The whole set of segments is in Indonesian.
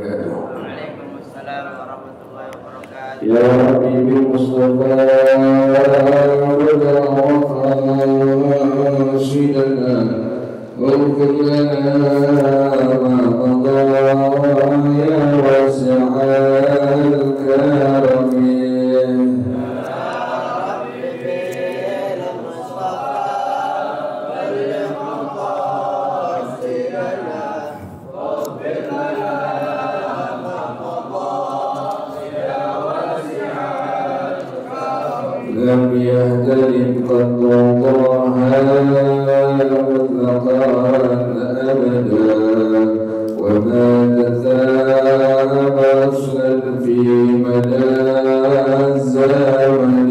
wabarakatuh. Waalaikumsalam warahmatullahi wabarakatuh. Ya Habibi Mustafa Rasidana waghfir lana ma madha ya wasi'al karamin. لم يهتدم قط طه مطلقا أبدا وما تثاب أصلا في مدى الزمن.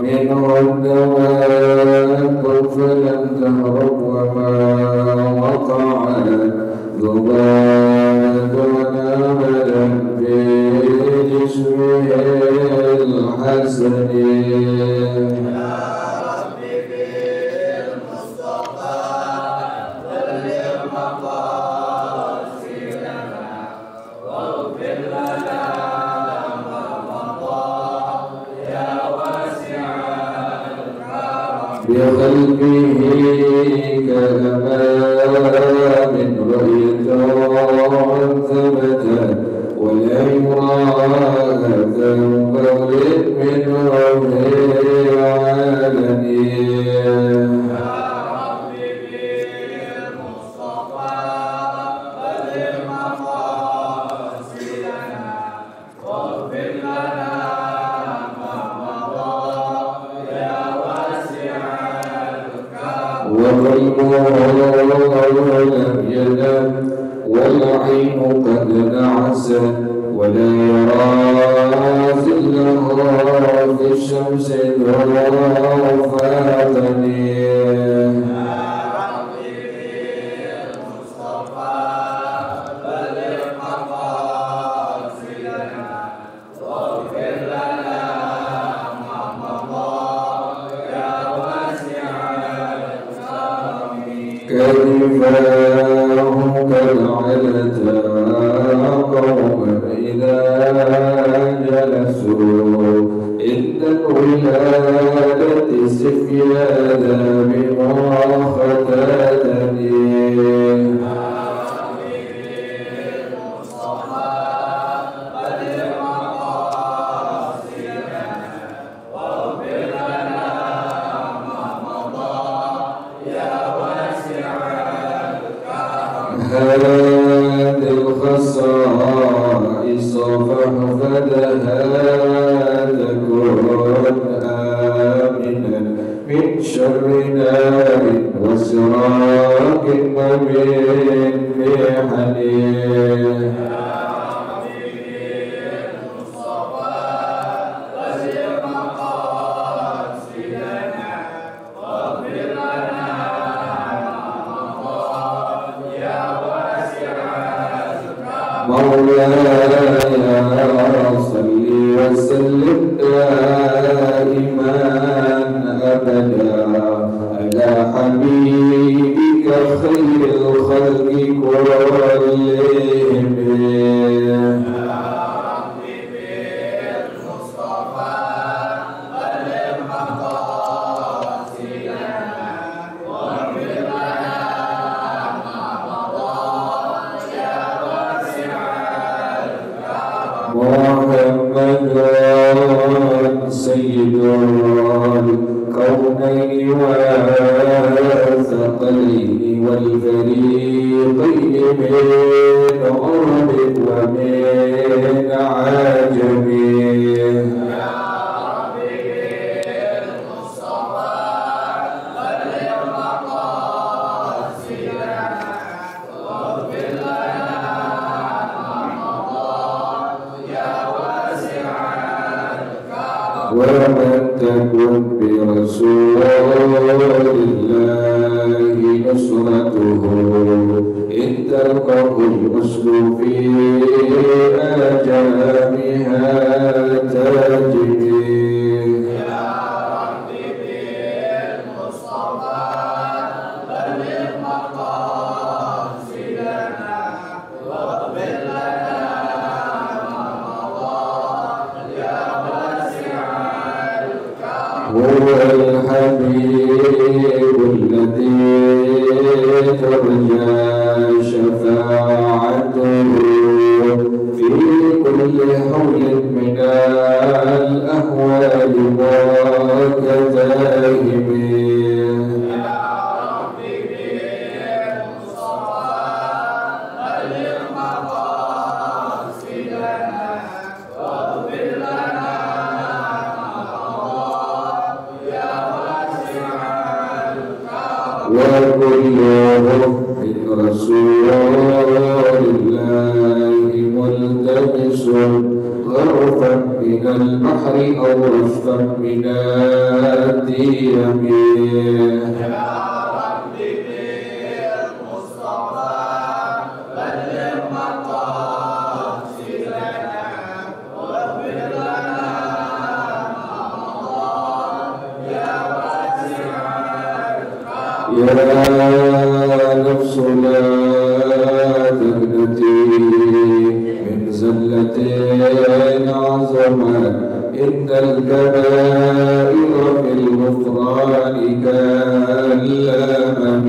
منه الدواب فلم تهرب وما وقع ذبابة أبدا في جسمه الحسن. بقلبه كأمام رأيت ثبت ولا يرى ذنب من وجه علني. وقلبه لم ينم والعين قد نعست ولا يرى ظله في الشمس فاتني. كيفاه كالعلتا قوما إذا جلسوا إن الولادة سفيانا بما ختاتني. هذه الخصائص فاحفظها تكن آمنا من شر نار وسراق ومن محن. مولاي صل وسلم دائما أبدا على حبيبك خير الخلق كلهم. محمد سيد الكونين والثقلين والفريقين من عرب ومن عجم. ومن تكن برسول الله نصرته إن تلقه الأسد في آجامها تجري هو الحبيب الذي ترجى شفاعته في كل حول من الأهوال وكذائب وكلهم من رسول الله ملتمس غرفا من البحر أو رشفا من الديم يا نفس لا تقنطي من زلة عظمت إن الكبائر في الغفران كالأمم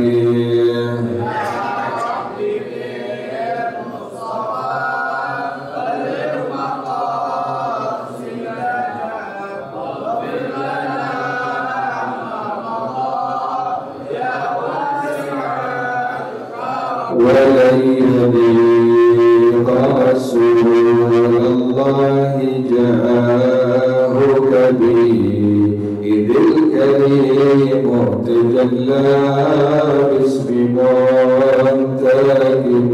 وليلي رسول الله جاءك به إذ الكريم تجلى باسم منتجب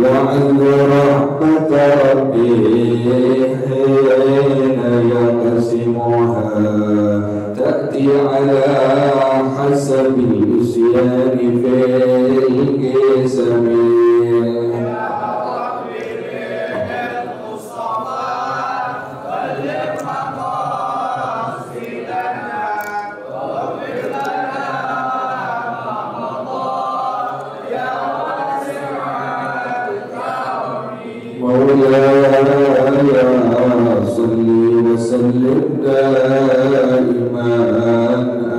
وعند رحمة ربي حين يقسمها تأتي على حسب الإسيان في القسم مولاي صل وسلم دائما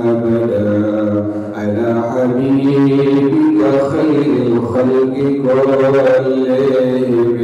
أبدا على حبيبك خير الخلق كلهم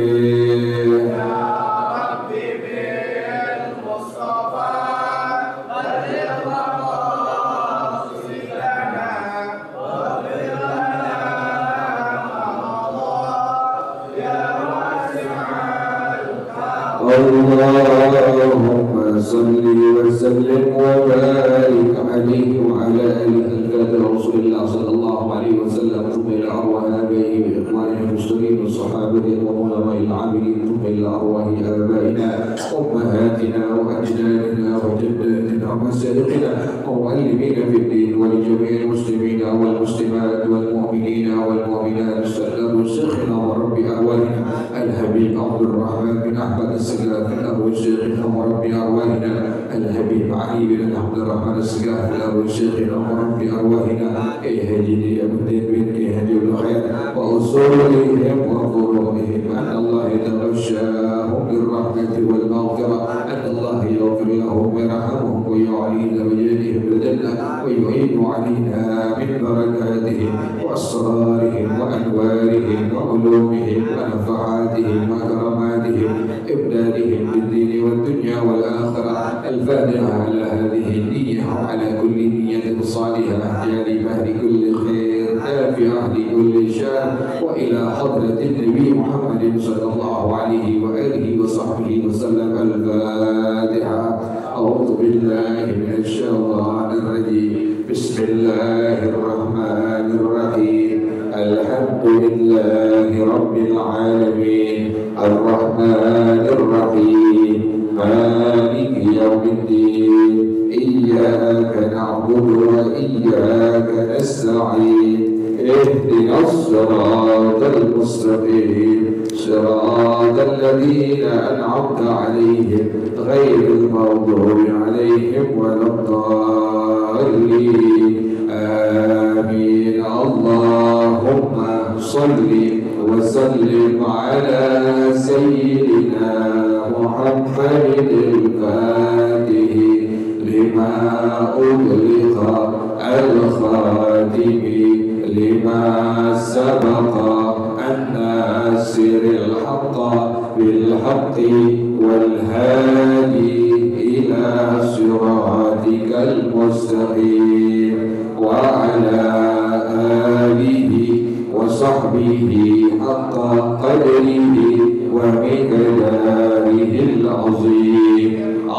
اللهم صل وسلم وبارك عليه وعلى آله الكرام رسول الله صلى الله عليه وسلم ثم إلى أرواح آبائه وإخوانه المسلمين والصحابة والعلماء العاملين ثم إلى أرواح آبائنا أمهاتنا وأجدادنا وجداتنا ومسائقنا ومعلمين في الدين ولجميع المسلمين والمسلمات والمؤمنين والمؤمنات استغفر شيخنا ورب أرواحنا الحبيب عبد الرحمن بن أحمد السقاف أبو شيخنا ورب أرواحنا الحبيب علي بن عبد الرحمن السقاف أبو شيخنا ورب أرواحنا إهدني أبدين بن إهدي الخير وأصولهم وفروعهم أن الله يتغشاهم بالرحمة والمغفرة أن الله يغفر لهم ويرحمهم ويعلي درجاتهم بالجنة ويعين علينا من بركاتهم وأسرارهم وأنوارهم وعلومهم ونفعاتهم وكراماتهم إمدادهم بالدين والدنيا والآخرة الفاتحة على هذه النية وعلى كل نية صالحة جاري مهد كل خير نافع لكل شر وإلى حضرة النبي محمد صلى الله عليه وآله وصحبه وسلم الفاتحة أعوذ بالله من الشيطان الرجيم بسم الله الرحمن الرحيم لله رب العالمين الرحمن الرحيم مالك يوم الدين إياك نعبد وإياك نستعين اهدنا الصراط المستقيم صراط الذين أنعمت عليهم غير المغضوب عليهم ولا الضالين آمين اللهم صل وسلم على سيدنا محمد الفاتح لما أغلق الخاتم لما سبق الناصر الحق بالحق والهادي إلى صراطك المستقيم وعلى آله وصحبه حق قدره ومقداره العظيم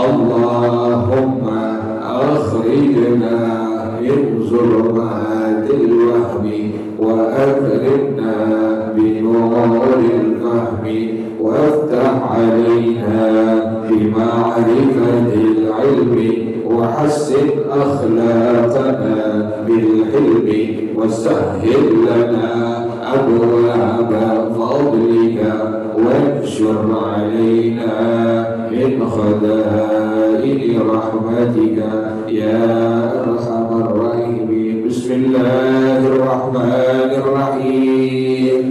اللهم أخرجنا من ظلمات الوهم وأكرمنا بنور الفهم وافتح علينا بمعرفة العلم وحسن أخلاقنا بالحلم وسهل لنا أبواب فضلك وانشر علينا من خزائن رحمتك يا أرحم الراحمين بسم الله الرحمن الرحيم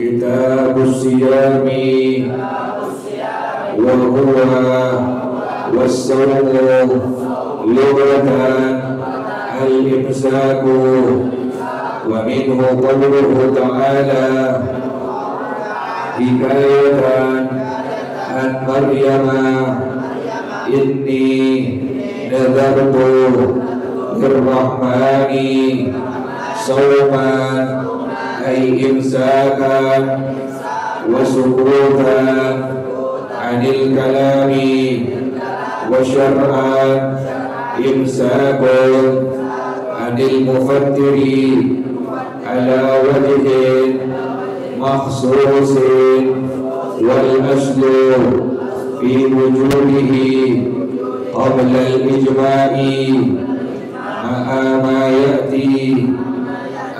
كتاب الصيام وهو والصوم لغة الإمساك ومنه قوله تعالى حكاية عن مريم إني نذرت للرحمن صوما أي إمساكا وسكوتا عن الكلام وشرعا إمساك عن المفتر على وجه مخصوص والأصل في وجوده قبل الإجماع مع ما يأتي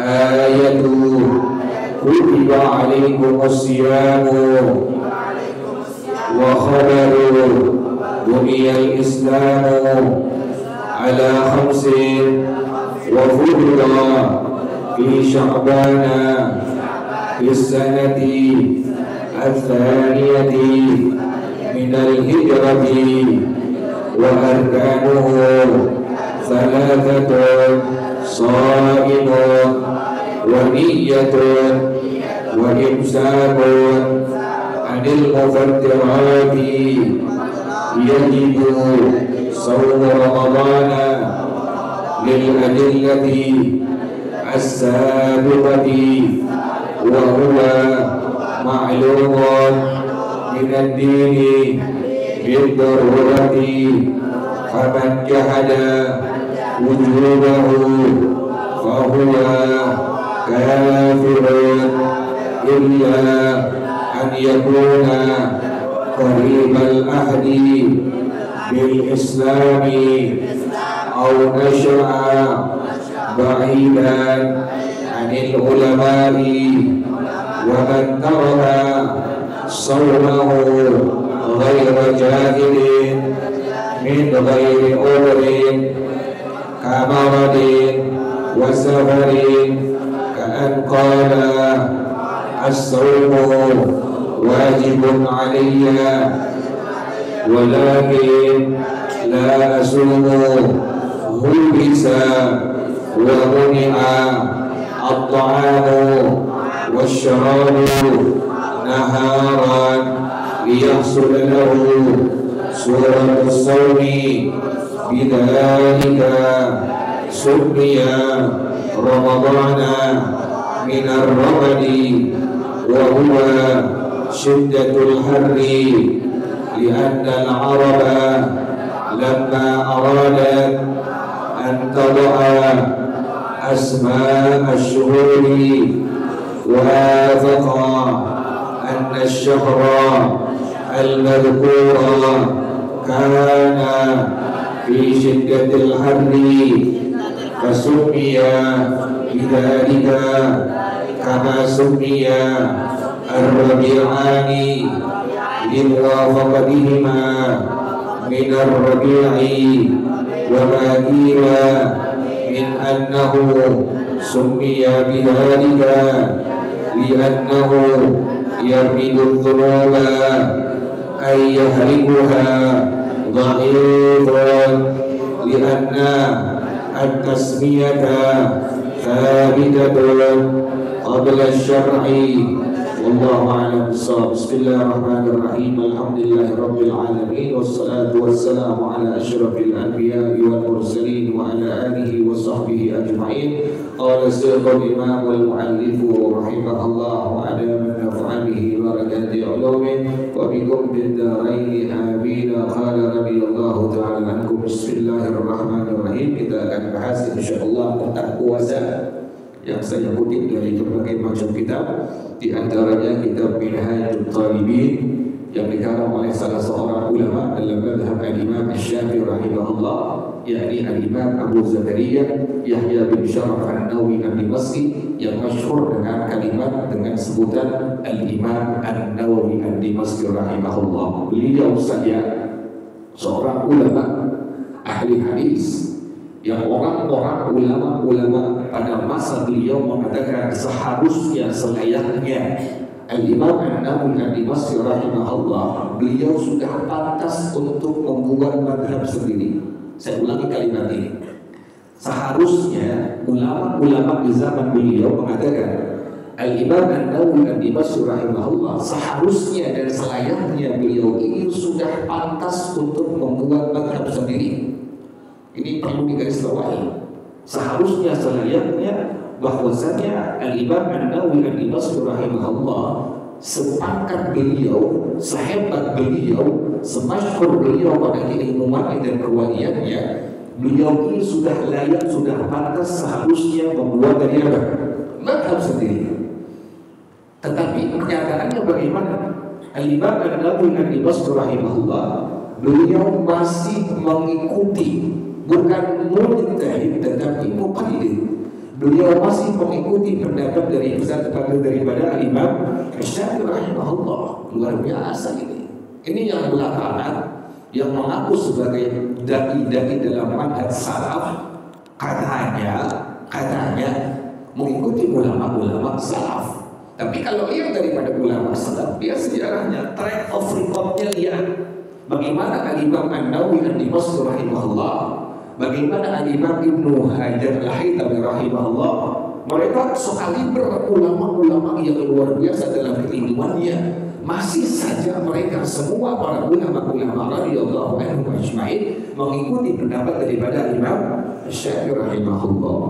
آية كتب عليكم الصيام وخبر بني الإسلام على 5 وفرض في شعبان في السنة 2 من الهجرة وأركانه 3 صائم ونية وإمساك عن المفترات يجب صوم رمضان للأدلة السابقة وهو معلوم من الدين بالضرورة فمن جحد وجوبه فهو كافر إلا أن يكون قريب العهد بالإسلام أو نشأ بعيدا عن العلماء ومن ترك صومه غير جاهل من غير عذر كمرض وسفر كأن قال الصوم واجب علي ولكن لا أصوم هلبس ومنع الطعام والشراب نهارا ليحصل له صورة الصوم بذلك سمي رمضان من الرمد وهو شدة الحر لأن العرب لما أرادت أن تضع أسماء الشهور وافق أن الشهر المذكور كان في شدة الحر فسمي بذلك كما سمي الربيعان لموافقتهما من الربيع، وما قيل من أنه سمي بذلك لأنه يرمد الذنوب أي يهلكها ضعيف، لأن التسمية ثابتة قبل الشرع. والله أعلم بالصواب. بسم الله الرحمن الرحيم. الحمد لله رب العالمين، والصلاة والسلام على أشرف الأنبياء والمرسلين وعلى آله وصحبه أجمعين. قال الشيخ الإمام المؤلف رحمه الله وعلى من نفع به بركة علومه وبكم بالدارين آمين. قال رضي الله تعالى عنكم. بسم الله الرحمن الرحيم. Kita akan bahas insyaallah tentang puasa yang saya kutip dari berbagai macam kitab, di antaranya kitab Minhajul Talibin yang dikarang oleh salah seorang ulama dalam mazhab al-Imam Asy-Syafi'i rahimahullah, yakni al-Imam Abu Zakaria Yahya bin Syaraf an-Nawawi ad-Dimashqi, yang masyhur dengan kalimat dengan sebutan al-Imam an-Nawawi ad-Dimashqi rahimahullah. Beliau saja seorang ulama ahli hadis yang orang-orang ulama-ulama pada masa beliau mengatakan seharusnya selayaknya Al-Imam An-Nawawi ad-Dimashqi rahimahullah, beliau sudah pantas untuk membuat madhab sendiri. Saya ulangi kalimat ini. Seharusnya ulama-ulama di zaman beliau mengatakan Al-Imam An-Nawawi ad-Dimashqi rahimahullah, seharusnya dan selayaknya beliau ini sudah pantas untuk membuat madhab sendiri. Ini perlu digarisbawahi. Seharusnya selayaknya bahwasanya Al-Imam An-Nawawi ad-Dimashqi rahimahullah, sepangkat beliau, sehebat beliau, semasyhur beliau pada keilmuan dan kewaliannya, beliau ini sudah layak, sudah pantas seharusnya membuat dari apa? Madhab sendiri. Tetapi kenyataannya bagaimana? Al-Imam An-Nawawi ad-Dimashqi rahimahullah, beliau masih mengikuti, bukan mujtahid tetapi muqallid. Beliau masih mengikuti pendapat dari daripada Imam Asy-Syafi'i rahimahullah. Luar biasa ini. Ini yang belakangan yang mengaku sebagai dai-dai dalam madhab salaf, katanya mengikuti ulama-ulama salaf. Tapi kalau lihat daripada ulama salaf, dia sejarahnya track of recordnya lihat bagaimana Al-Imam An-Nawawi ad-Dimashqi rahimahullah, bagaimana Al-Imam Ibnu Hajar al-Haytami rahimahullah, mereka sekali ulama-ulama yang luar biasa dalam keilmuannya. Masih saja mereka semua para ulama-ulama radhiyallahu anhum ajma'in mengikuti pendapat daripada Imam Asy-Syafi'i rahimahullah.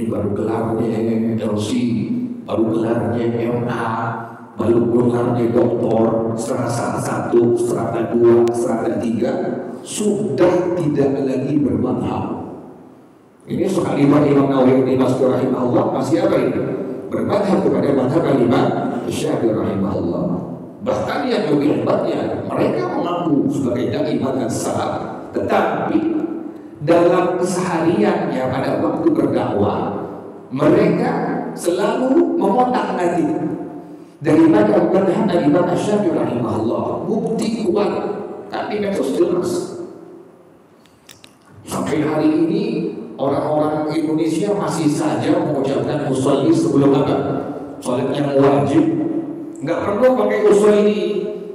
Ini baru gelarnya LC, baru gelarnya MA, baru gelarnya doktor, strata 1, strata 2, strata 3, sudah tidak lagi bermadhab. Ini sekali Imam Nawawi ad-Dimashqi rahimahullah masih apa ini? Bermadhab kepada madhab Imam Asy-Syafi'i rahimahullah. Bahkan yang lebih hebatnya, mereka mengaku sebagai dai madhab salaf, tetapi dalam kesehariannya pada waktu berdakwah, mereka selalu memontak-ngatik daripada madhab Imam Asy-Syafi'i rahimahullah. Bukti kuat, tapi medsos jelas. Sampai hari ini orang-orang Indonesia masih saja mengucapkan usolli sebelum apa? Sholat yang wajib. Nggak perlu pakai usolli,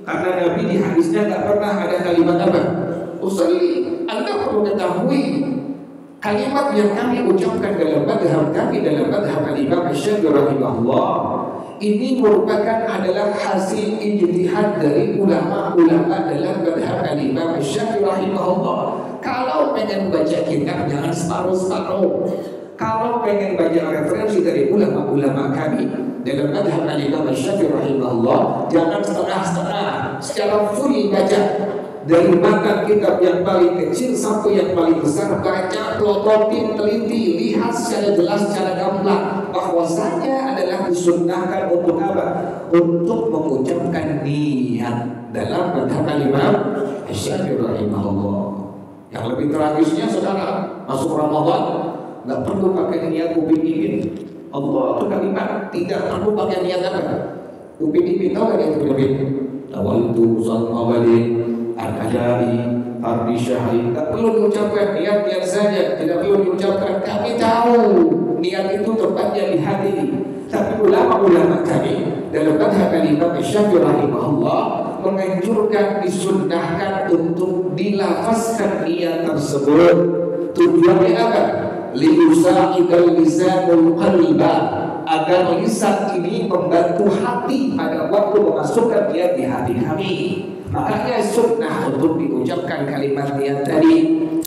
karena Nabi di hadisnya nggak pernah ada kalimat apa? Usolli. Anda perlu ketahui kalimat yang kami ucapkan dalam madhab kami, dalam madhab Al-Imam Asy-Syafi'i rahimahullah, ini merupakan adalah hasil ijtihad dari ulama-ulama dalam madhab Al-Imam Asy-Syafi'i rahimahullah. Kalau pengen baca kitab jangan separuh-separuh. Kalau pengen baca referensi dari ulama-ulama kami dalam madhab Al-Imam Asy-Syafi'i rahimahullah, jangan setengah-setengah, secara full baca. dari makan kitab yang paling kecil sampai yang paling besar, baca, pelototin, teliti, lihat secara jelas, secara gamblang bahwasanya adalah disunnahkan untuk apa? Untuk mengucapkan niat dalam madhab Imam Syafi'i rahimahullah. Yang lebih tragisnya sekarang masuk Ramadan nggak perlu pakai niat upin ipin. Allah itu kalimat tidak perlu pakai niat apa? Upin ipin, tahu nggak itu upin? Tawaltu sallallahu al-adai ar-syahri. Tak perlu diucapkan niat saja, tidak perlu diucapkan. Kami tahu niat itu tepatnya di hati. Tapi ulama-ulama kami dalam madhab Imam Syafi'i rahimahullah menganjurkan, disunnahkan untuk dilafazkan niat tersebut. Tujuannya apa? Liyusa'idal lisanul qalba, agar lisan ini membantu hati pada waktu memasukkan niat di hati kami. Makanya sunnah untuk diucapkan kalimat niat tadi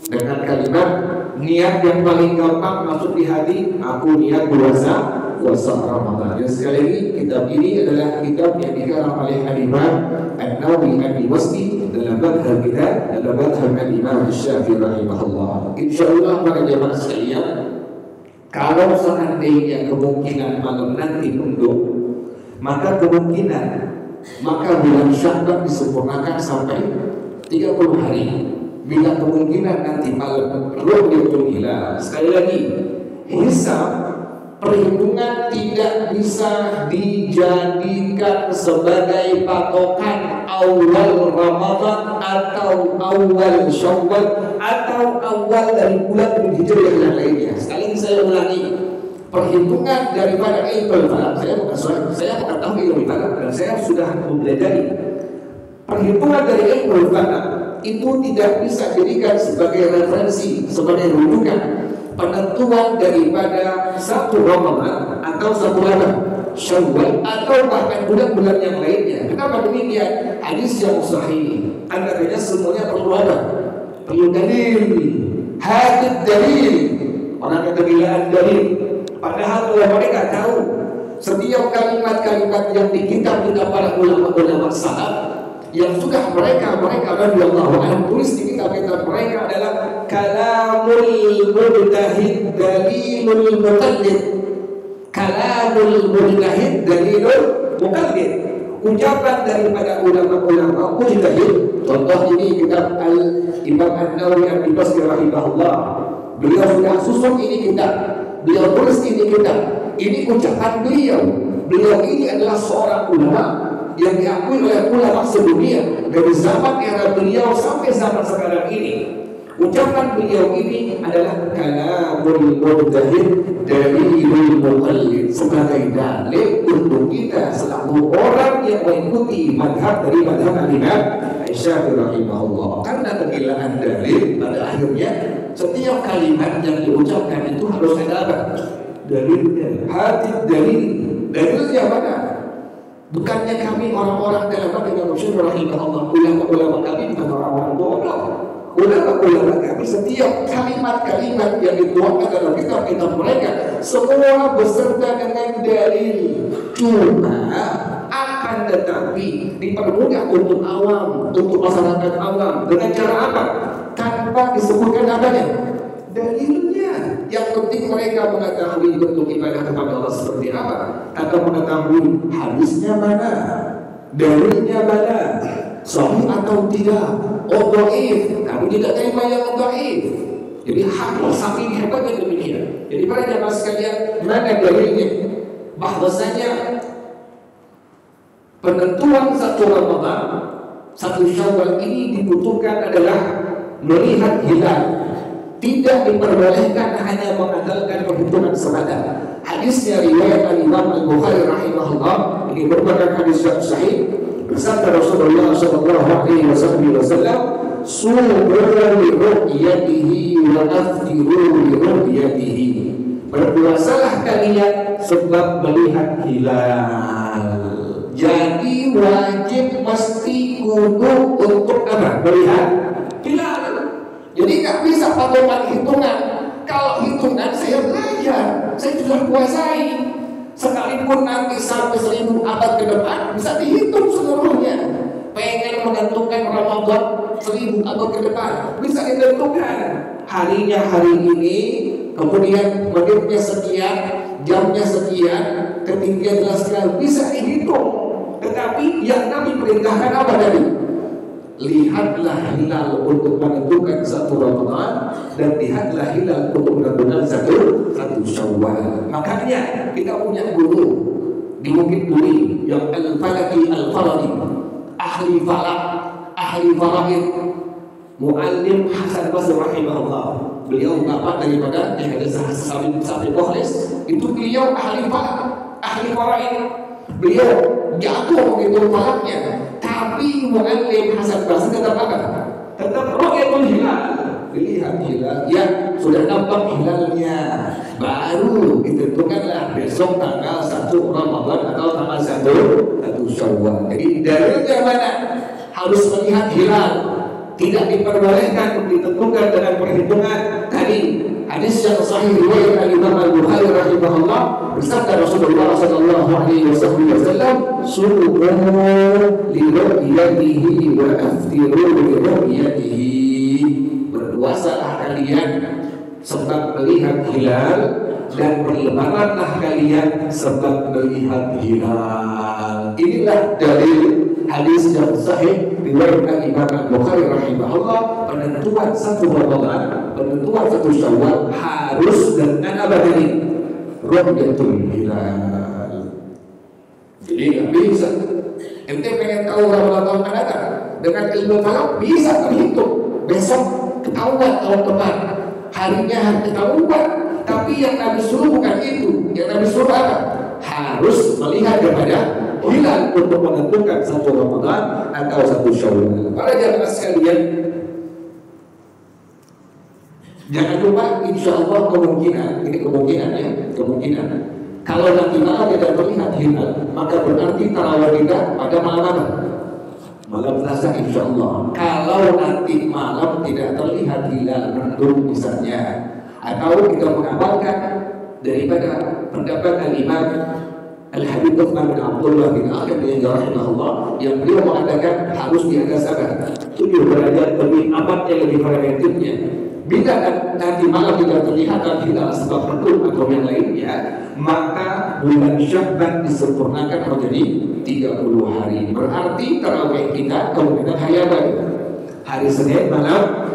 dengan kalimat niat yang paling gampang masuk di hati. Aku niat puasa Ramadan. Dan sekali lagi, kitab ini adalah kitab yang dikarang oleh Imam An-Nawawi Al-Wasiti dalam madhab kita, dalam madhab Imam Syafi'i rahimahullah. Insyaallah para jemaah sekalian, kalau seandainya kemungkinan malam nanti mendung, maka bulan Sya'ban disempurnakan sampai 30 hari. Bila kemungkinan nanti malam ru'yatul hilal, sekali lagi, hisab perhitungan tidak bisa dijadikan sebagai patokan awal Ramadan atau awal Syawal atau awal dari bulan Hijriah yang lainnya. Sekali lagi saya ulangi, perhitungan daripada Idul Falak, saya bukan tahu Idul Falak dan saya sudah mempelajari. Perhitungan dari Idul Falak itu tidak bisa dijadikan sebagai referensi, sebagai rujukan penentuan daripada satu Ramadan atau satu Syawal atau bahkan bulan-bulan yang lainnya. Kenapa demikian? Hadis yang sahih, antaranya semuanya perlu ada, perlu dalil. Hadis dalil, orang kegilaan dalil. Padahal kalau mereka tahu setiap kalimat-kalimat yang di kitab-kitab para ulama-ulama salaf yang sudah mereka radhiyallahu anhum tulis di kitab-kitab mereka adalah kalamul mujtahid dalilul muqallid. Kalamul mujtahid dalilul muqallid, ucapan daripada ulama-ulama mujtahid. Contoh ini kitab Imam An-Nawawi Al-Basri rahimahullah. Beliau sudah susun ini kitab, beliau tulis ini kitab. Ini ucapan beliau. Beliau ini adalah seorang ulama yang diakui oleh ulama sedunia dari zaman era beliau sampai zaman sekarang ini. Ucapan beliau ini adalah kalamul mujtahid dalilul muqallid, sebagai dalil untuk kita selaku orang yang mengikuti madhab dari madhab Imam Syafi'i rahimahullah. Karena kegilaan dalil pada akhirnya setiap kalimat yang diucapkan itu harus ada apa? Dalilnya. Hati dalilnya mana? Bukannya kami orang-orang dalam madhab Syafi'i rahimahullah, ulama-ulama kami bukan orang-orang bodoh. Ulama-ulama kami setiap kalimat-kalimat yang dituangkan dalam kitab-kitab mereka semua beserta dengan dalil. Cuma akan tetapi dipermudah untuk awam, untuk masyarakat awam dengan cara apa? Tanpa disebutkan adanya dalilnya. Yang penting mereka mengetahui bentuk ibadah kepada Allah seperti apa, atau mengetahui hadisnya mana, dalilnya mana, sahih atau tidak, dhaif, kami tidak terima yang dhaif. Jadi harus saking hebatnya demikian. Jadi para jamaah sekalian, mana dalilnya bahwasanya penentuan satu Ramadan, satu Syawal ini dibutuhkan adalah melihat hilal. Tidak diperbolehkan hanya mengandalkan perhitungan semata. Hadisnya riwayat Imam Al-Bukhari rahimahullah, ini merupakan hadis yang sahih. Bersabda Rasulullah sallallahu alaihi wasallam, "Sumu li ru'yatihi wa aftiru li ru'yatihi." Berpuasalah kalian sebab melihat hilal. Jadi wajib mesti kudu untuk apa? Melihat hilal. Jadi nggak bisa patokan hitungan. Kalau hitungan saya belajar, saya sudah kuasai. Sekalipun nanti sampai 1000 abad ke depan bisa dihitung seluruhnya. Pengen menentukan Ramadan 1000 abad ke depan bisa ditentukan. Harinya hari ini, kemudian menitnya sekian, jamnya sekian, ketinggian sekian, bisa dihitung. Tetapi yang Nabi perintahkan apa tadi? Lihatlah hilal untuk menentukan satu Ramadan dan lihatlah hilal untuk menentukan satu Syawal. Makanya kita punya guru di Bukit Duri yang Al-Falaki Al-Faradi, ahli falak, ahli faraid, Muallim Hasan Basri rahimahullah. Beliau bapak daripada Sabi Mukhlis. Itu beliau ahli falak, ahli faraid. Beliau jago begitu falaknya. Tapi Muallim Hasan Basri tetap apa? Tetap ru'yatul hilal. Lihat hilal, ya sudah nampak hilalnya, baru ditentukanlah besok tanggal 1 Ramadan atau tanggal 1 Syawal. Jadi dalilnya mana? Harus melihat hilal, tidak diperbolehkan ditentukan dengan perhitungan tadi. Hadis yang sahih riwayat Imam Al-Bukhari rahimahullah, bersabda Rasulullah sallallahu alaihi wasallam, "Sumu li ru'yatihi wa aftiru li ru'yatihi." Berpuasalah kalian sebab melihat hilal dan berlebaranlah kalian sebab melihat hilal. Inilah dalil hadis yang sahih riwayat Imam Al-Bukhari rahimahullah. Penentuan 1 Ramadan, penentuan 1 Syawal harus dengan apa tadi? Ru'yatul hilal. Jadi nggak bisa. Ente pengen tahu Ramadan tahun akan datang dengan ilmu falak bisa terhitung. Besok ketahuan tahun depan, harinya hari ketahuan. Tapi yang Nabi suruh bukan itu. Yang Nabi suruh apa? Harus melihat kepada hilal untuk menentukan 1 Ramadan atau 1 Syawal. Para jamaah sekalian, jangan lupa, insya Allah kemungkinan, ini kemungkinan kalau nanti malam tidak terlihat hilal, maka berarti tarawih kita pada malam apa? Malam Selasa insya Allah. Kalau nanti malam tidak terlihat hilal mendung misalnya, atau kita mengamalkan daripada pendapat Al-Imam Al-Habib Uthman bin Abdullah bin Akhir bin rahimahullah, yang beliau mengatakan harus di atas 7 derajat lebih abadnya lebih preventifnya. Bila nanti malam tidak terlihat hilal sebab mendung atau yang lainnya, maka bulan Sya'ban disempurnakan menjadi 30 hari. Berarti tarawih kita kemungkinan hari apa? Hari Senin malam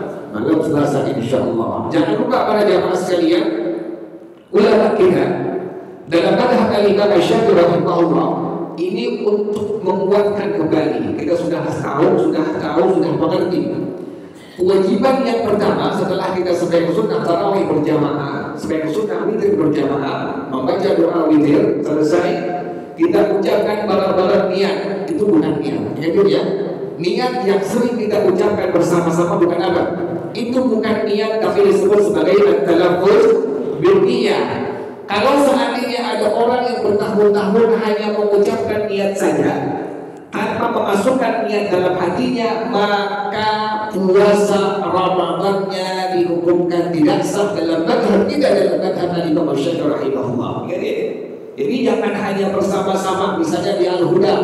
Selasa insyaallah. Jangan lupa para jamaah sekalian, ulama kita dalam madhab Al-Imam Syafi'i rahimahullah ini untuk menguatkan kembali. Kita sudah mengerti. Kewajiban yang pertama setelah kita sebagai sunnah tarawih berjamaah, sebagai sunnah witir berjamaah, membaca doa witir selesai, kita ucapkan barang-barang niat. Itu bukan niat, ya. Niat yang sering kita ucapkan bersama-sama bukan apa? Itu bukan niat, tapi disebut sebagai at-talaffuz bil niyah. Kalau seandainya ada orang yang bertahun-tahun hanya mengucapkan niat saja tanpa memasukkan niat dalam hatinya, maka puasa Ramadannya dihukumkan tidak sah dalam madhab kita, dalam madhab Imam Syafi'i rahimahullah. Jadi jangan hanya bersama-sama, misalnya di Al-Huda,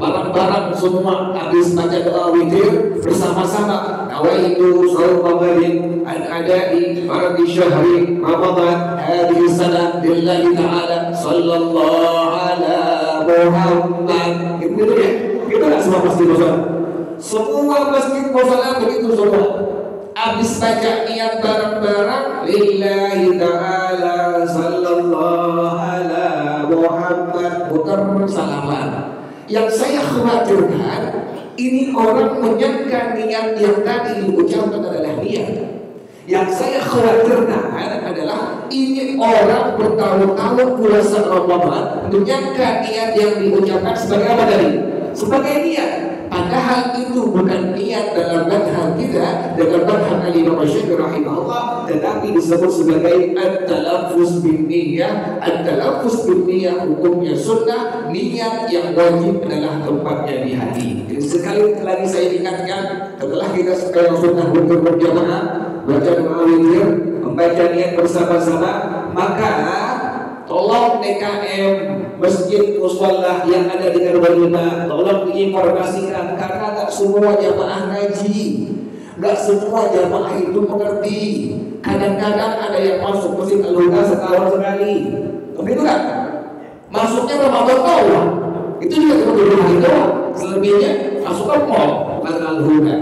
barang-barang semua habis baca doa witir bersama-sama. Nawaitu shauma ghadin an ada'i fardhi syahri Ramadan hadhihi sanah lillahi ta'ala sallallahu ala Muhammad. Gitu ya. Kita nggak semua masjid musola. Semua masjid musola begitu semua. Habis baca niat bareng-bareng lillahi ta'ala sallallahu ala Muhammad, putar salaman. Yang saya khawatirkan ini orang menyangka niat yang tadi diucapkan adalah niat. Yang saya khawatirkan adalah ini orang bertahun-tahun puasa Ramadan menyangka niat yang diucapkan sebagai apa tadi? Sebagai niat. Padahal itu bukan niat dalam madhab kita, dalam madhab Al-Imam Syafi'i rahimahullah, tetapi disebut sebagai at-talaffuz bin niyah. At-talaffuz bin niyah hukumnya sunnah, niat yang wajib adalah tempatnya di hati. Jadi sekali lagi saya ingatkan, setelah kita sekarang sunnah untuk berjamaah, baca doa witir, membaca niat bersama-sama, maka tolong DKM masjid mushola yang ada di RW5 tolong diinformasikan, karena nggak semua jamaah ngaji, nggak semua jamaah itu mengerti. Kadang-kadang ada yang masuk masjid Al-Huda setahun sekali, begitu kan? Masuknya Ramadan tahun itu juga cuma 7 hari doang, selebihnya masuk ke mall bukan Al-Huda.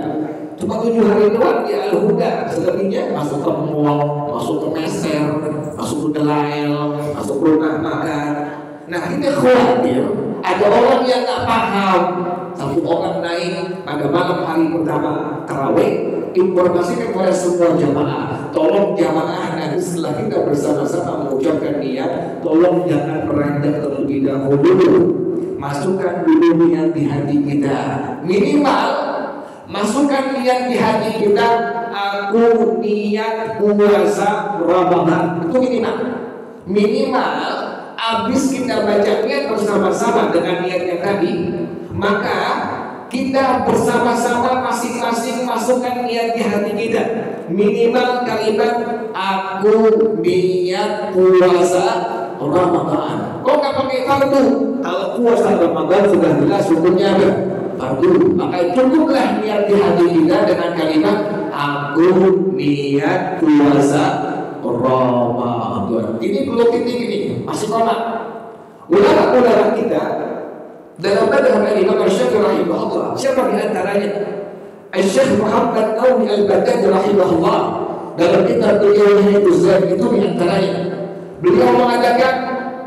Cuma 7 hari doang di Al-Huda, selebihnya masuk ke mall, masuk ke meser, masuk ke delail, masuk ke rumah makan. Nah kita khawatir ada orang yang nggak paham. Satu orang naik pada malam hari pertama tarawih, informasikan kepada semua jamaah, tolong jamaah nanti setelah kita bersama-sama mengucapkan niat, tolong jangan beranjak terlebih dahulu, masukkan dulu niat di hati kita. Minimal masukkan niat di hati kita, aku niat puasa Ramadan, itu minimal. Minimal habis kita baca niat bersama-sama dengan niat yang tadi, maka kita bersama-sama masing-masing masukkan niat di hati kita. Minimal kalimat aku niat puasa Ramadan. Kok nggak pakai fardu? Kalau puasa Ramadan sudah jelas hukumnya ada fardu, maka cukuplah niat di hati kita dengan kalimat aku niat puasa Ramadan. Ini belum titik ini, masih koma. Ulama-ulama kita dalam madhab Imam Syafi'i rahimahullah, siapa di antaranya? Syekh Muhammad Nawawi Al-Baghdadi rahimahullah, dalam kitab beliau Nihayatuz Zahid itu di antaranya beliau mengatakan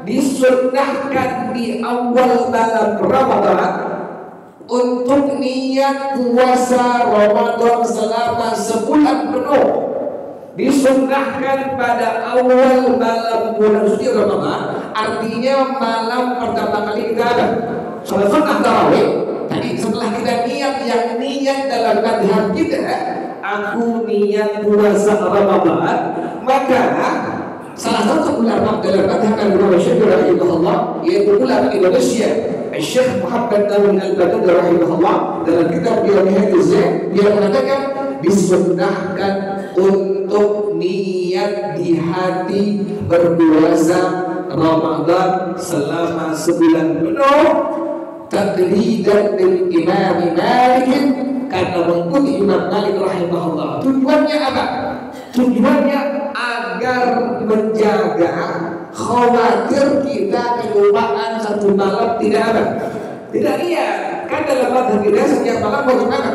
disunnahkan di awal malam Ramadan untuk niat puasa Ramadan selama sebulan penuh. Disunnahkan pada awal malam bulan suci Ramadan, artinya malam pertama kali kita ada salat sunnah tarawih. Tadi setelah kita niat, yang niat dalam madhab kita aku niat puasa Ramadan, maka salah satu ulama dalam madhab Imam Syafi'i rahimahullah, yaitu ulama Indonesia Syekh Muhammad Nawawi Al-Baghdadi rahimahullah, dalam kitab beliau Nihayatuz Zahid, dia mengatakan disunnahkan untuk niat di hati berpuasa Ramadan selama sebulan penuh, taqlidan lil Imam Malik, karena mengikuti Imam Malik rahimahullah. Tujuannya apa? Tujuannya agar menjaga khawatir kita kelupaan satu malam tidak ada, tidak niat. Kan dalam madhab kita setiap malam wajib apa?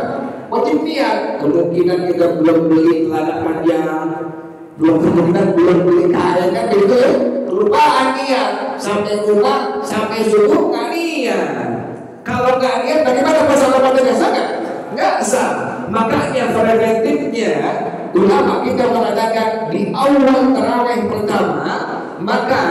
Wajib niat. Kemungkinan kita belum beli celana panjang, kemungkinan belum beli kain, kan gitu ya. Kelupaan niat sampai rumah, sampai subuh nggak niat. Kalau nggak niat, bagaimana puasa Ramadan sah? Nggak sah. Makanya preventifnya ulama kita mengatakan di awal tarawih pertama, maka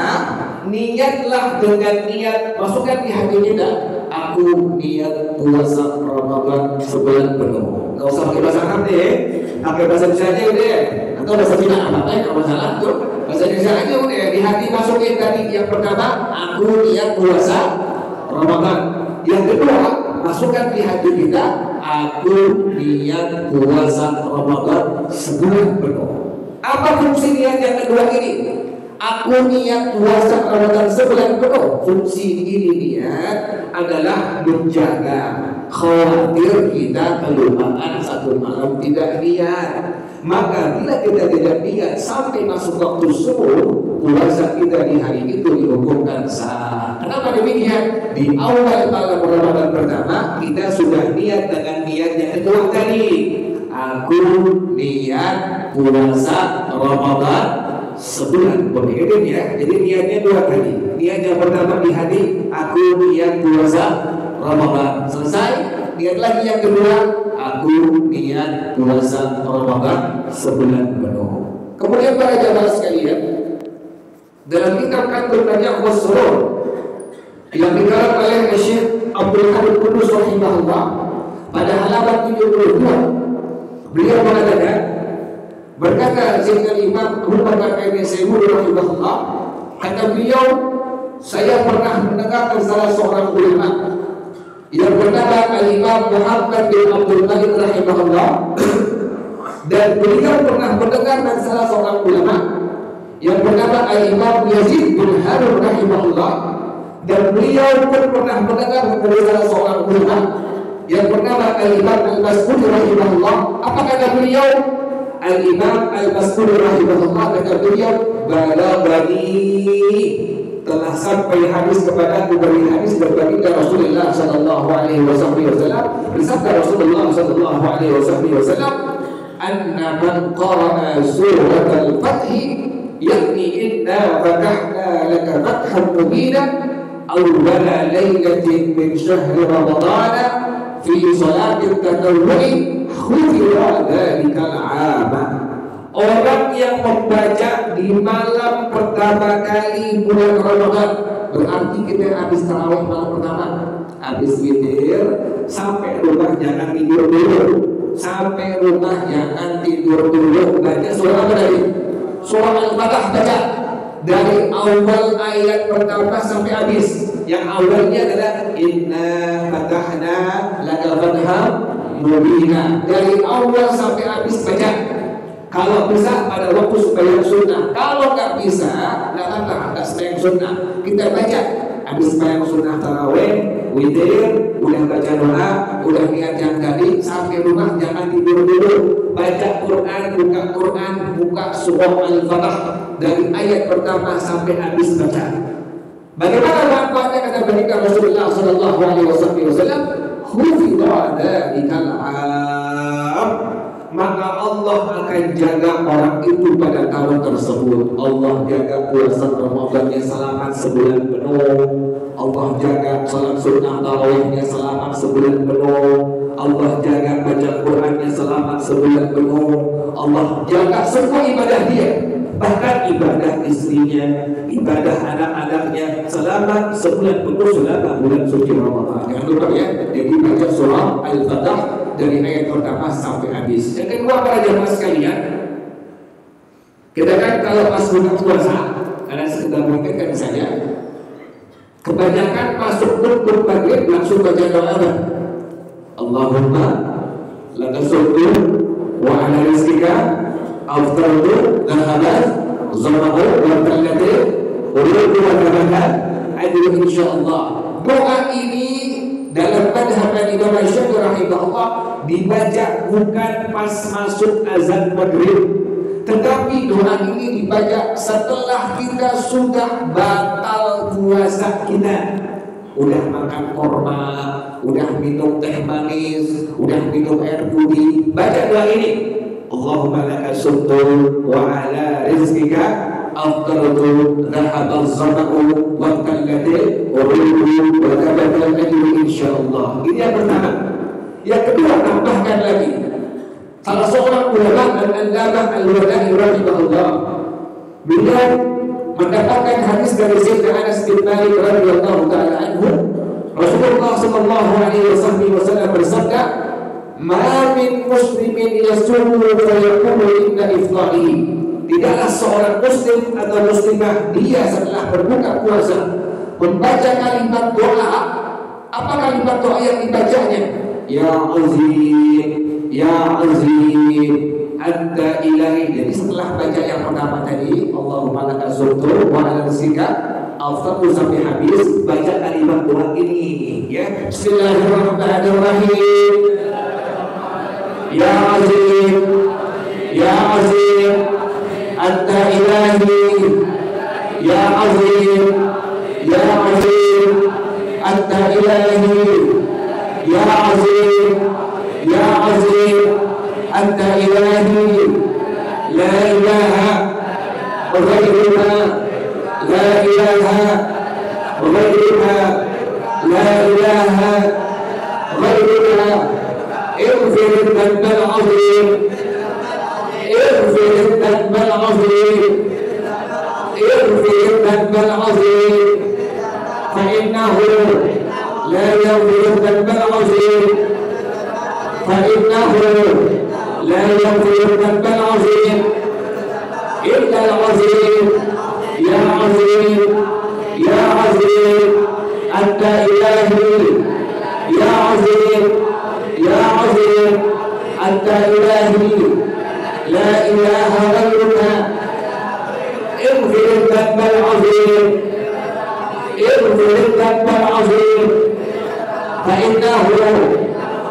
niatlah dengan niat, masukkan di hati kita, aku niat puasa Ramadan sebulan penuh. Nggak usah pakai bahasa Arab deh, pakai bahasa Indonesia aja udah, atau bahasa Cina apa-apa ya, kalau masalah tuh bahasa Indonesia aja udah. Di hati masukin tadi yang pertama, aku niat puasa Ramadan. Yang kedua, masukkan di hati kita, aku niat puasa Ramadan sebulan penuh. Apa fungsi niat yang kedua ini? Aku niat puasa Ramadan sebulan penuh. Fungsi ini niat adalah menjaga khawatir kita kelupaan satu malam tidak niat. Maka bila kita tidak niat sampai masuk waktu subuh, puasa kita di hari itu dihukumkan sah. Kenapa demikian? Di awal malam Ramadan pertama kita sudah niat dengan niat yang kedua tadi. Aku niat puasa Ramadan sebulan. Berbeda ya. Jadi niatnya dua tadi. Niat yang pertama di hati, aku niat puasa Ramadan. Selesai. Niat lagi yang kedua, aku niat puasa Ramadan sebulan penuh. Kemudian para jamaah sekalian, dalam kitab Kanzul Banyak Wasrur yang dikarang oleh Syekh Abdul Qadir Qudus rahimahullah, pada halaman 72 beliau mengatakan, berkata Sayyidina Imam Abu Bakar Al-Sayyid rahimahullah, kata beliau, saya pernah mendengar salah seorang ulama yang bernama Al-Imam Muhammad bin Abdul Malik rahimahullah, dan beliau pernah mendengar dari salah seorang ulama Yang pertama Al-Imam Yazid bin Harun rahimahullah, dan beliau pun pernah mendengar dari salah seorang ulama. Yang pertama Al-Imam Al-Mas'udi rahimahullah, apa kata beliau? Al-Imam Al-Mas'udi rahimahullah kata beliau, balagani, telah sampai hadis kepadaku dari hadis berbagi Rasulullah sallallahu alaihi wasallam, bersabda Rasulullah sallallahu alaihi wasallam, anna man qara'a surat al-fath, yakni inna fatahna laka fathan mubina awwala laylatin min syahri ramadana fi salatil tatawwu'i khufira dhalikal 'ama. Orang yang membaca di malam pertama kali bulan Ramadan, berarti kita habis tarawih malam pertama, habis witir, sampai rumah jangan tidur dulu, sampai rumah jangan tidur dulu, baca surah apa tadi? Surah Al-Fatah baca dari awal ayat pertama sampai habis. Yang awalnya adalah inna fatahna laka fathan mubina, dari awal sampai habis baca. Kalau bisa pada waktu sembahyang sunnah, kalau nggak bisa nggak apa-apa, nggak sembahyang sunnah, kita baca habis sembahyang sunnah tarawih, witir, udah baca doa, udah niat yang tadi, sampai rumah jangan tidur dulu, baca Quran, buka surah Al-Fatah dari ayat pertama sampai habis baca. Bagaimana manfaatnya kata baginda Rasulullah sallallahu alaihi wasallam? Khufidha dhalikal 'am, maka Allah akan jaga orang itu pada tahun tersebut. Allah jaga puasa Ramadannya selamat sebulan penuh, Allah jaga salat sunnah tarawihnya selamat sebulan penuh, Allah jaga baca Qurannya selamat sebulan penuh, Allah jaga semua ibadah dia, bahkan ibadah istrinya, ibadah anak-anaknya selamat sebulan penuh selama bulan suci Ramadan. Jangan lupa ya, jadi baca surah Al-Fatah dari ayat pertama sampai habis. Yang kedua, para jamaah sekalian, kita kan kalau pas buka puasa, karena sekedar mengingatkan saja, kebanyakan masuk untuk maghrib langsung baca doa apa? Allahumma laka sumtu wa ala rizkika aftartu dhahabat zamahu wa tallati uridu wa tabahat adil insyaallah. Doa ini dalam madhab Imam Syafi'i rahimahullah dibaca bukan pas masuk azan maghrib, tetapi doa ini dibaca setelah kita sudah batal puasa kita, udah makan korma, udah minum teh manis, udah minum air putih, baca doa ini. Allahumma laka sumtu wa ala rizkika aftartu dhahaba az-zama'u wa tallati uridu wa tabatal ajru insyaallah. Ini yang pertama. Yang kedua, tambahkan lagi, salah seorang ulama Al-Allamah Al-Wada'i rahimahullah, beliau mendapatkan hadis dari Sayyidina Anas bin Malik radhiyallahu taala anhu, Rasulullah sallallahu alaihi wasallam bersabda, "Ma min muslimin yasumu fa yaqulu inna iftarihi." Tidaklah seorang muslim atau muslimah dia setelah berbuka puasa membaca kalimat doa. Apa kalimat doa yang dibacanya? Ya Azim, Anta ilahi. Jadi setelah baca yang pertama tadi, Allahumma laka sumtu wa ala rizkika aftartu sampai habis, baca kalimat doa ini ya. Bismillahirrahmanirrahim. Ya Azim, Anta ilahi. Ya Azim, Anta ilahi. Ya Azim, Anta ilahi. La ilaha ghairuka, la ilaha ghairuka, la ilaha ghairuka. Ighfir al-dhanbal 'azim, اغفر الذنب العظيم، اغفر الذنب العظيم، فإنه لا يغفر الذنب العظيم، فإنه لا يغفر الذنب العظيم إلا العظيم. يا عظيم، يا عظيم، أنت إلهي. يا عظيم، يا عظيم، أنت إلهي. لا إله غيرك. اغفر الذنب العظيم اغفر الذنب العظيم فإنه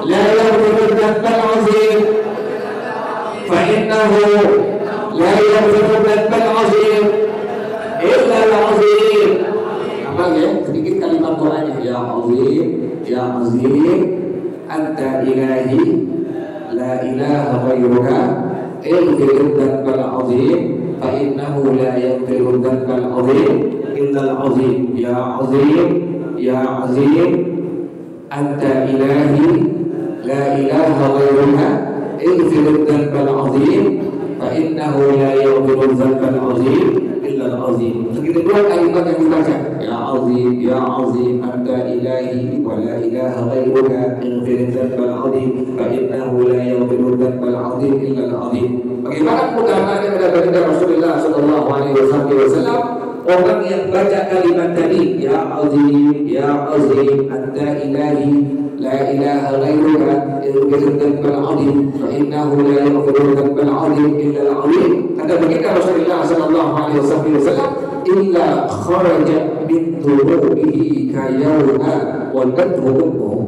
لا يغفر الذنب العظيم فإنه لا يغفر الذنب العظيم إلا العظيم. Apa ya? Sedikit kalimat doanya. Ya Azim, Anta ilahi, la ilaha ghairuka, ighfir dzanbal azim, fa innahu la yaghfiru dzanbal azim illa al-azim. Ya Azim, Anta ilahi, la ilaha ghairuka, ighfir dzanbal azim, fa innahu la yaghfiru dzanbal azim illa al-azim. Segitu dua kalimat yang dibaca. Ya Azim, Anta ilahi wa la ilaha ghairuka, ighfir dzanbal azim, fa innahu la yaghfiru dzanbal azim illa al-azim. Bagaimana keutamaan yang ada dari Rasulullah sallallahu alaihi wasallam? Orang yang baca kalimat tadi, Ya Azim, Anta ilahi, la ilaha ghairuka, ighfir dzanbal azim, fa innahu la yaghfiru dzanbal azim illa al-azim. Kata baginda Rasulullah sallallahu alaihi wasallam, illa kharaja min dhunubihi kayawha wa nadhubuhu.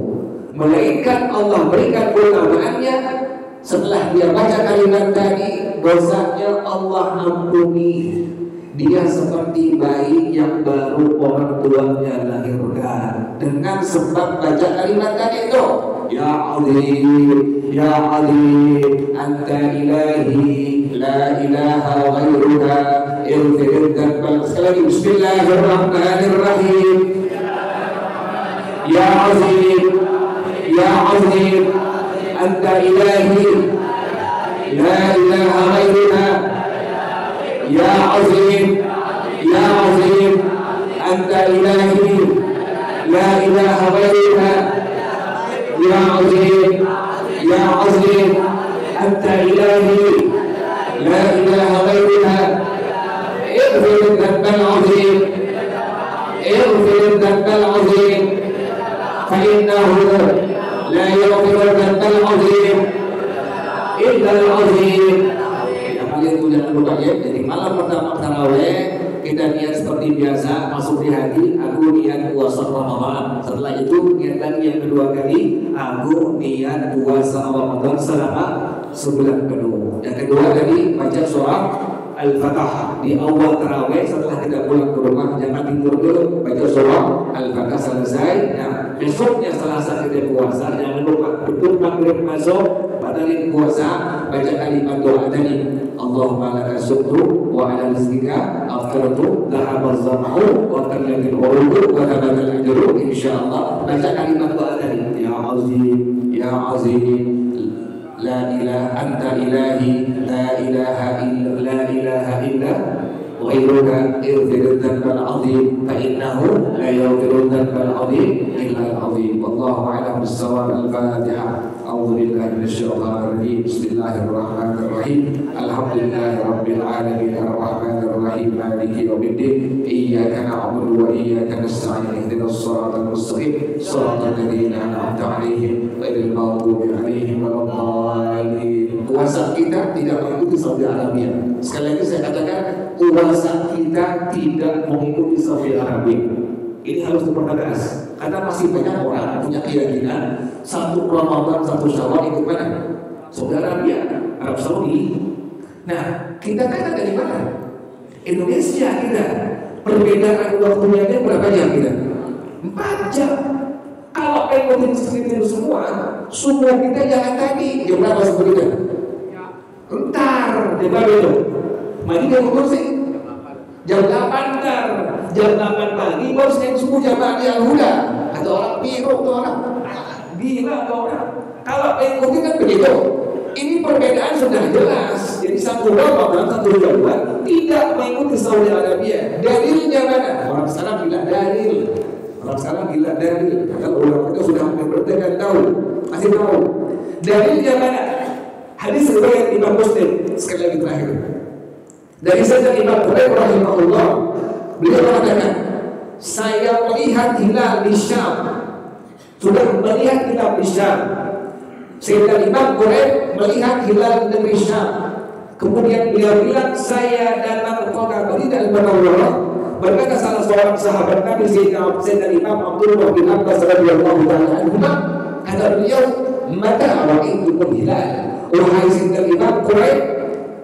Melainkan Allah berikan keutamaannya setelah dia baca kalimat tadi, dosanya Allah ampuni. Dia seperti bayi yang baru orang tuanya lahirkan dengan sebab baca kalimat tadi itu. Ya Azim, Anta ilahi, la ilaha ghairuka, ighfir dzanbal. Sekali lagi, Bismillahirrahmanirrahim. Ya Azim, Anta ilahi, la ilaha ghairuka, Ya Azim, Anta ilahi, la ilaha ghairuka, Ya Azim, Anta ilahi, la ilaha ghairuka, ighfir dzanbal azim, fa innahu la yaghfiru dzanbal azim illa al-azim. Jangan lupa ya, jadi malam pertama tarawih kita niat seperti biasa, masuk di hati, aku niat puasa Ramadan. Setelah itu niat lagi yang kedua kali, aku niat puasa Ramadan selama sebulan penuh. Yang kedua tadi baca surah Al-Fatihah di awal tarawih. Setelah kita pulang ke rumah jangan tidur dulu, baca surah Al-Fatihah selesai. Nah, besoknya Selasa kita puasa, jangan lupa betul maghrib masuk batalin puasa, baca kalimat doa tadi. Allahumma laka syukru wa ala rizqika aftartu dhahaba az-zam'u wa tallatil urudu wa tabata al-ajru. Insyaallah baca kalimat doa tadi. Ya Azim, la ilaha anta ilahi, la ilaha illa ghairuka, ighfir dzanbal azim, fa innahu la yaghfiru dzanbal azim illa al-azim. Wallahu a'lam bis-shawab. Al-Fatihah. A'udzu billahi minasyaitonir rajim. Bismillahirrahmanirrahim. Alhamdulillahi rabbil alamin, arrahmanir rahim, maliki yaumiddin. Iyyaka na'budu wa iyyaka nasta'in. Ihdinas siratal mustaqim, siratal ladzina an'amta 'alaihim ghairil maghdubi 'alaihim waladdallin. Puasa kita tidak mengikuti Saudi Arabia. Sekali lagi saya katakan, puasa kita tidak mengikuti Saudi Arabia. Ini harus dipertegas karena masih banyak orang punya keyakinan satu Ramadan, satu Syawal ikut mana? Saudi Arabia, Arab Saudi. Nah, kita kan dari mana? Indonesia kita. Perbedaan waktunya itu berapa jam kita? 4 jam. Kalau pengen segitu semua, subuh kita jangan tadi. Jam berapa subuh kita? Entar, jam berapa itu? Mari kita ukur sih. Jam 8 ntar, jam 8 pagi baru saya subuh jamaah di Al-Huda. Atau orang biru atau orang gila atau orang. Kalau mengikuti kan begitu. Ini perbedaan sudah jelas. Jadi satu Ramadan, satu Syawal tidak mengikuti Saudi Arabia. Dalilnya mana? Orang sekarang bilang dalil. Kalau orang itu sudah berdekat tahu, masih tahu. Dalilnya mana? Hadis riwayat Imam Muslim. Sekali lagi terakhir. Dari saja Imam Bukhari rahimahullah, beliau mengatakan, saya melihat hilal di Syam. Sudah melihat hilal di Syam. Sehingga Imam Bukhari melihat hilal di Syam. Kemudian beliau bilang, saya datang ke kota Madinah al-Munawwarah. Berkata salah seorang sahabat Nabi Sayyidina Imam Abdullah bin Abbas radhiyallahu ta'ala anhu, kata beliau, mata ra'aitumul hilal, wahai Sayyidina Imam Quraib,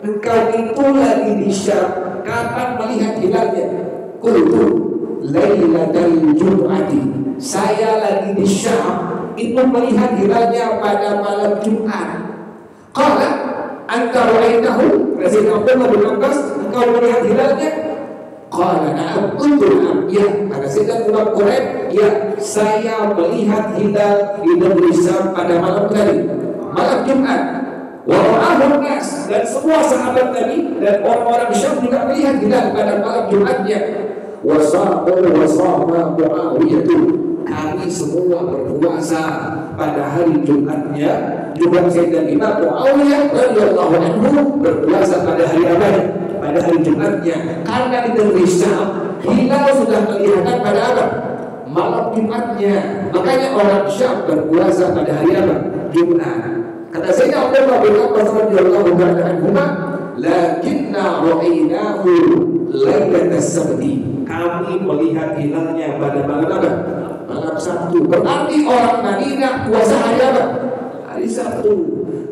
engkau itu lagi di Syam, kapan melihat hilalnya? Qultu lailatal jum'ati, saya lagi di Syam, itu melihat hilalnya pada malam Jumat. Qala anta ra'aitahu, Sayyidina Abdullah bin Abbas, engkau melihat hilalnya? Qala na'am, qultu na'am, ya. Kata Sayyidina Imam Quraib, ya, saya melihat hilal di negeri Syam pada malam tadi, malam Jumat. Wa ra'ahu nas, dan semua sahabat Nabi dan orang-orang Syam juga melihat hilal pada malam Jumatnya. Wa sama Muawiyah, kami semua berpuasa pada hari Jumatnya. Juga Sayyidina Imam Muawiyah radhiyallahu anhu berpuasa pada hari apa? Pada hari Jumatnya. Karena di negeri Syam hilal sudah kelihatan pada apa? Malam Jumatnya. Makanya orang Syam berpuasa pada hari apa? Jumat. Kata Sayyidina Abdullah bin Abbas radhiyallahu anhu, lakinna ra'aynahu lailatas sabti. Kami melihat hilalnya pada malam apa? Malam Sabtu. Berarti orang Madinah puasa hari apa? Hari Sabtu.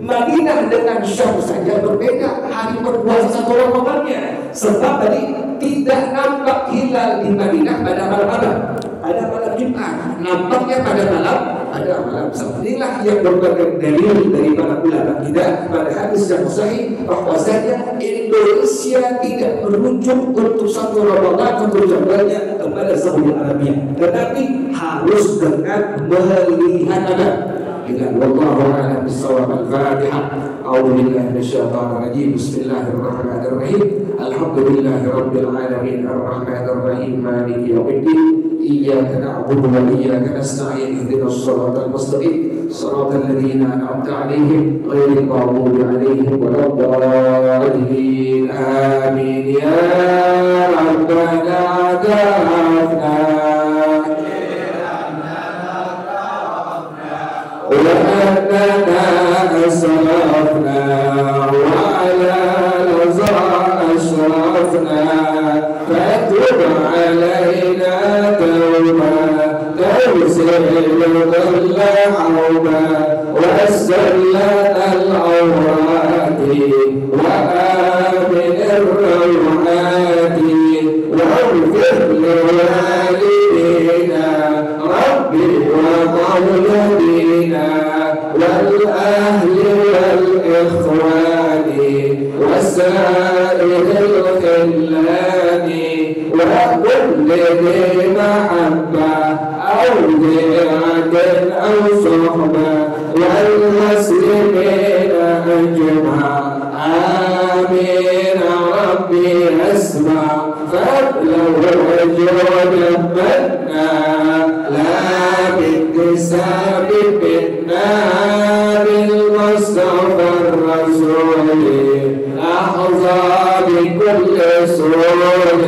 Madinah dengan Syam saja berbeda hari berpuasa satu Ramadannya. Sebab tadi tidak nampak hilal di Madinah pada malam apa? Pada malam Jumat. Nampaknya pada malam Sabtu. Inilah yang merupakan dalil dari para ulama kita pada hadis yang sahih bahwasanya Indonesia tidak merujuk untuk satu Ramadan untuk jadwalnya kepada Saudi Arabia, tetapi harus dengan melihat ada. Wallahu a'lam bissawab. Al-Fatihah. A'udzu billahi minasyaitonir rajim. Bismillahirrahmanirrahim. Alhamdulillahi rabbil alamin arrahmanir rahim maliki yaumiddin. Iyyaka na'budu wa iyyaka nasta'in. Ihdinas siratal mustaqim. Siratal ladzina an'amta 'alaihim ghairil maghdubi 'alaihim waladdallin. Amin ya rabbana aghfirna وأننا أسرفنا وعلى لظى أشرفنا فتب علينا توبة تغسل كل حوبة واستر لنا العورات وآمن الروعات واغفر لوالدينا ربي ومولدينا والأهل والإخوان وسائر الخلان وكل ذي محبة أو ذئة أو صحبة والمسلمين أجمع آمين ربي أسمع فابلغ أجرنا منا لا باكتساب منا بالمصطفى الرسول أحظى بكل سرور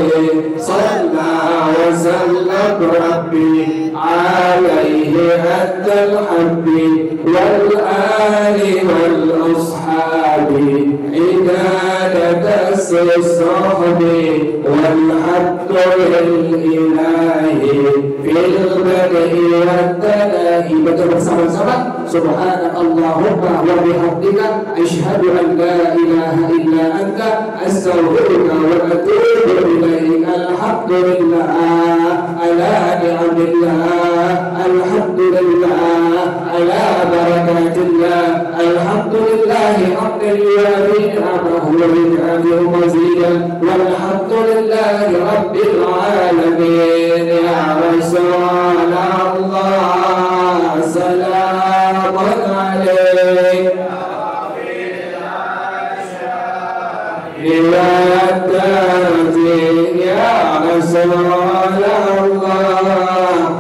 صلى وسلم ربي عليه أنت الحب والآل والأصحاب عبادة الصحب والحق للإله في البدء والتناهي. Baca bersama-sama. Subhanakallahumma wa bihamdika asyhadu an la ilaha illa anta astaghfiruka wa atubu ilaika. Alhamdulillah ala ni'amillah, alhamdulillah ala barakatillah, alhamdulillah hamdan yuwafi ni'amahu wa yukafi'u mazidah, walhamdulillahi rabbil alamin. Ya Rasulullah salamun alaik ya Rasulullah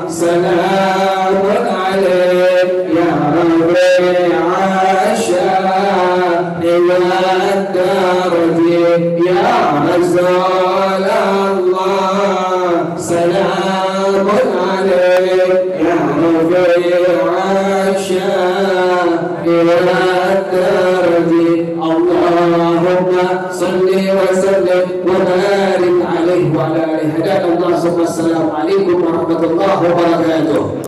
salamun alaik ya ya Rasulullah salamun alaik ya Allahumma وسلم وبارك عليه وعلى آله. هدانا الله. Assalamualaikum warahmatullahi wabarakatuh.